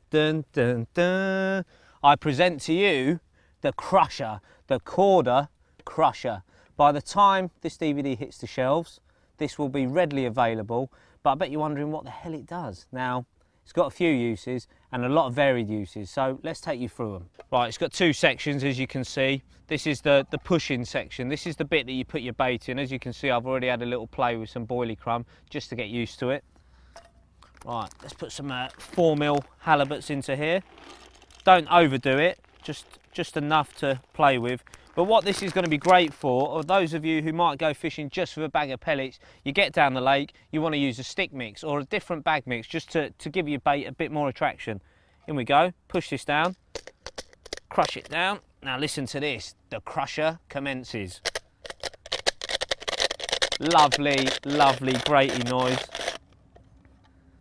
Dun, dun, dun. I present to you the Krusha, the Korda Krusha. By the time this DVD hits the shelves, this will be readily available, but I bet you're wondering what the hell it does. Now, it's got a few uses and a lot of varied uses, so let's take you through them. Right, it's got two sections, as you can see. This is the push-in section. This is the bit that you put your bait in. As you can see, I've already had a little play with some boilie crumb just to get used to it. Right, let's put some 4mm halibuts into here. Don't overdo it, just enough to play with. But what this is going to be great for those of you who might go fishing just with a bag of pellets, you get down the lake, you want to use a stick mix or a different bag mix just to give your bait a bit more attraction. In we go, push this down, crush it down. Now listen to this, the Krusha commences. Lovely, lovely grating noise.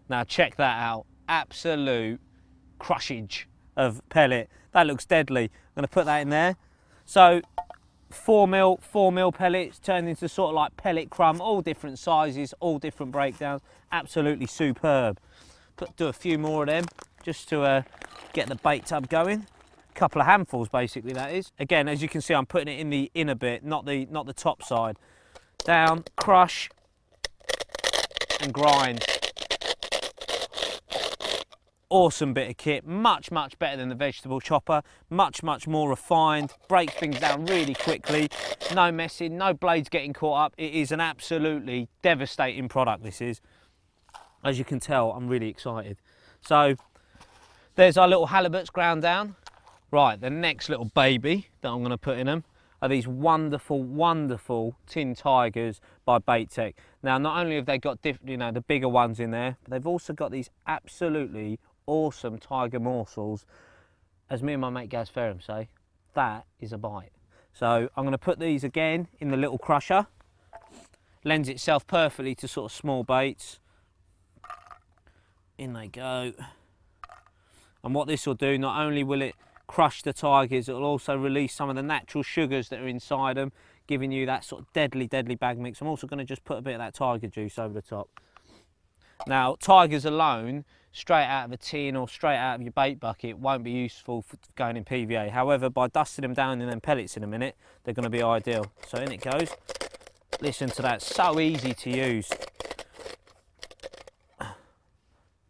Now check that out, absolute crushage of pellet. That looks deadly. I'm going to put that in there. So 4mm pellets turned into sort of like pellet crumb, all different sizes, all different breakdowns. Absolutely superb. Do a few more of them just to get the bait tub going. A couple of handfuls basically, that is. Again, as you can see, I'm putting it in the inner bit, not the top side. Down, crush and grind. Awesome bit of kit, much better than the vegetable chopper, much more refined, breaks things down really quickly, no messing, no blades getting caught up. It is an absolutely devastating product, this is. As you can tell, I'm really excited. So there's our little halibuts ground down. Right, the next little baby that I'm going to put in them are these wonderful tin tigers by Bait Tech. Now, not only have they got the bigger ones in there, but they've also got these absolutely awesome tiger morsels. As me and my mate Gaz Ferrum say, that is a bite. So I'm going to put these again in the little Krusha. Lends itself perfectly to sort of small baits. In they go. And what this will do, not only will it crush the tigers, it will also release some of the natural sugars that are inside them, giving you that sort of deadly bag mix. I'm also going to just put a bit of that tiger juice over the top. Now, tigers alone, straight out of a tin or straight out of your bait bucket, won't be useful for going in PVA. However, by dusting them down in them pellets in a minute, they're going to be ideal. So in it goes. Listen to that, so easy to use.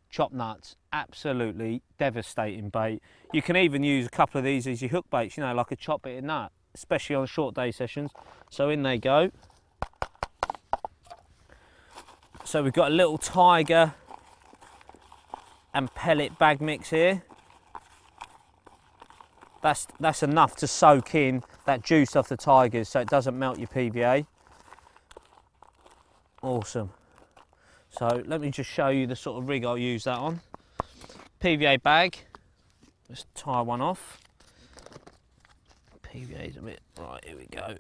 Chop nuts, absolutely devastating bait. You can even use a couple of these as your hook baits, you know, like a chop bitted nut, especially on short day sessions. So in they go. So we've got a little tiger and pellet bag mix here. That's enough to soak in that juice off the tigers so it doesn't melt your PVA. Awesome. So let me just show you the sort of rig I'll use that on. PVA bag, let's tie one off. PVA's a bit, right, here we go.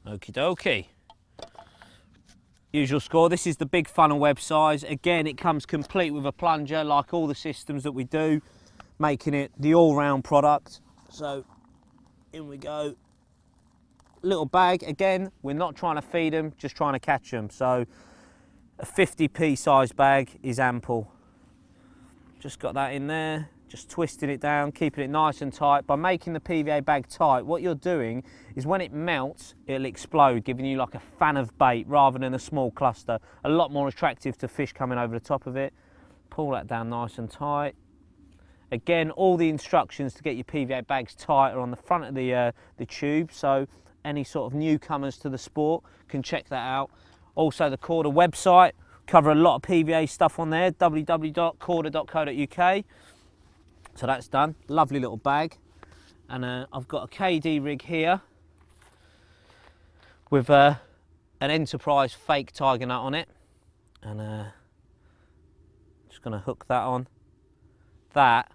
Okie dokie. Usual score, this is the big funnel web size. Again, it comes complete with a plunger like all the systems that we do, making it the all-round product. So in we go. Little bag, again, we're not trying to feed them, just trying to catch them. So a 50p size bag is ample. Just got that in there, just twisting it down, keeping it nice and tight. By making the PVA bag tight, what you're doing is when it melts, it'll explode, giving you like a fan of bait rather than a small cluster. A lot more attractive to fish coming over the top of it. Pull that down nice and tight. Again, all the instructions to get your PVA bags tight are on the front of the tube, so any sort of newcomers to the sport can check that out. Also the Korda website, cover a lot of PVA stuff on there, www.korda.co.uk. So that's done, lovely little bag. And I've got a KD rig here with an Enterprise fake tiger nut on it. And just gonna hook that on. That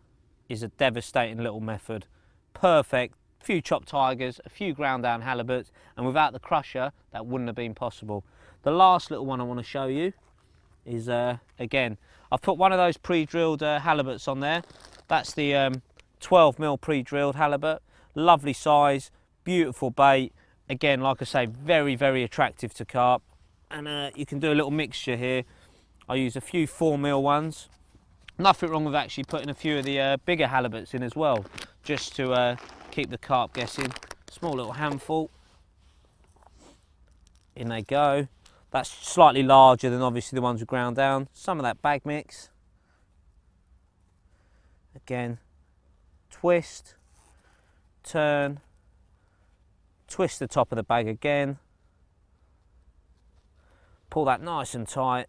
is a devastating little method. Perfect. A few chopped tigers, a few ground down halibuts, and without the Krusha, that wouldn't have been possible. The last little one I want to show you is, again, I've put one of those pre-drilled halibuts on there. That's the 12mm pre-drilled halibut. Lovely size, beautiful bait. Again, like I say, very attractive to carp. And you can do a little mixture here. I use a few 4mm ones. Nothing wrong with actually putting a few of the bigger halibuts in as well, just to keep the carp guessing. Small little handful. In they go. That's slightly larger than obviously the ones we ground down. Some of that bag mix. Again, twist, turn, twist the top of the bag again. Pull that nice and tight.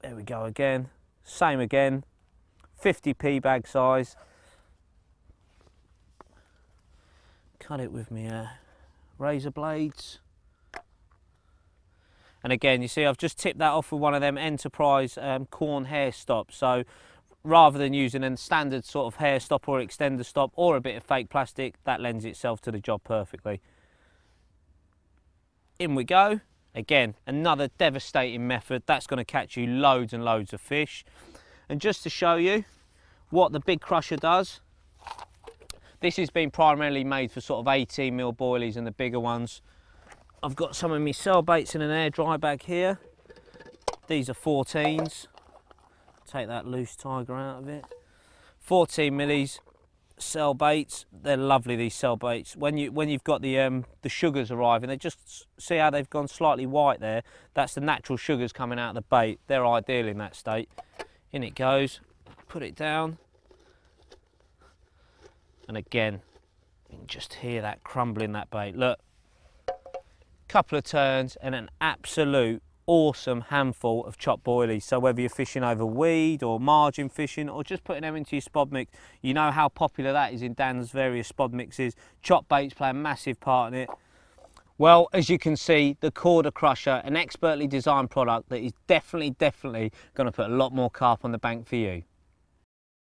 There we go again. Same again. 50p bag size. Cut it with me razor blades. And again, you see I've just tipped that off with one of them Enterprise corn hair stops. So rather than using a standard sort of hair stop or extender stop or a bit of fake plastic, that lends itself to the job perfectly. In we go. Again, another devastating method. That's going to catch you loads and loads of fish. And just to show you what the big crusher does, this has been primarily made for sort of 18mm boilies and the bigger ones. I've got some of my cell baits in an air dry bag here. These are 14s. Take that loose tiger out of it. 14mm cell baits. They're lovely, these cell baits. When you've got the sugars arriving, they just see how they've gone slightly white there. That's the natural sugars coming out of the bait. They're ideal in that state. In it goes. Put it down. And again, you can just hear that crumbling that bait. Look. Couple of turns and an absolute awesome handful of chopped boilies. So whether you're fishing over weed or margin fishing or just putting them into your spod mix, you know how popular that is in Dan's various spod mixes. Chopped baits play a massive part in it. Well, as you can see, the Korda Krusha, an expertly designed product that is definitely going to put a lot more carp on the bank for you.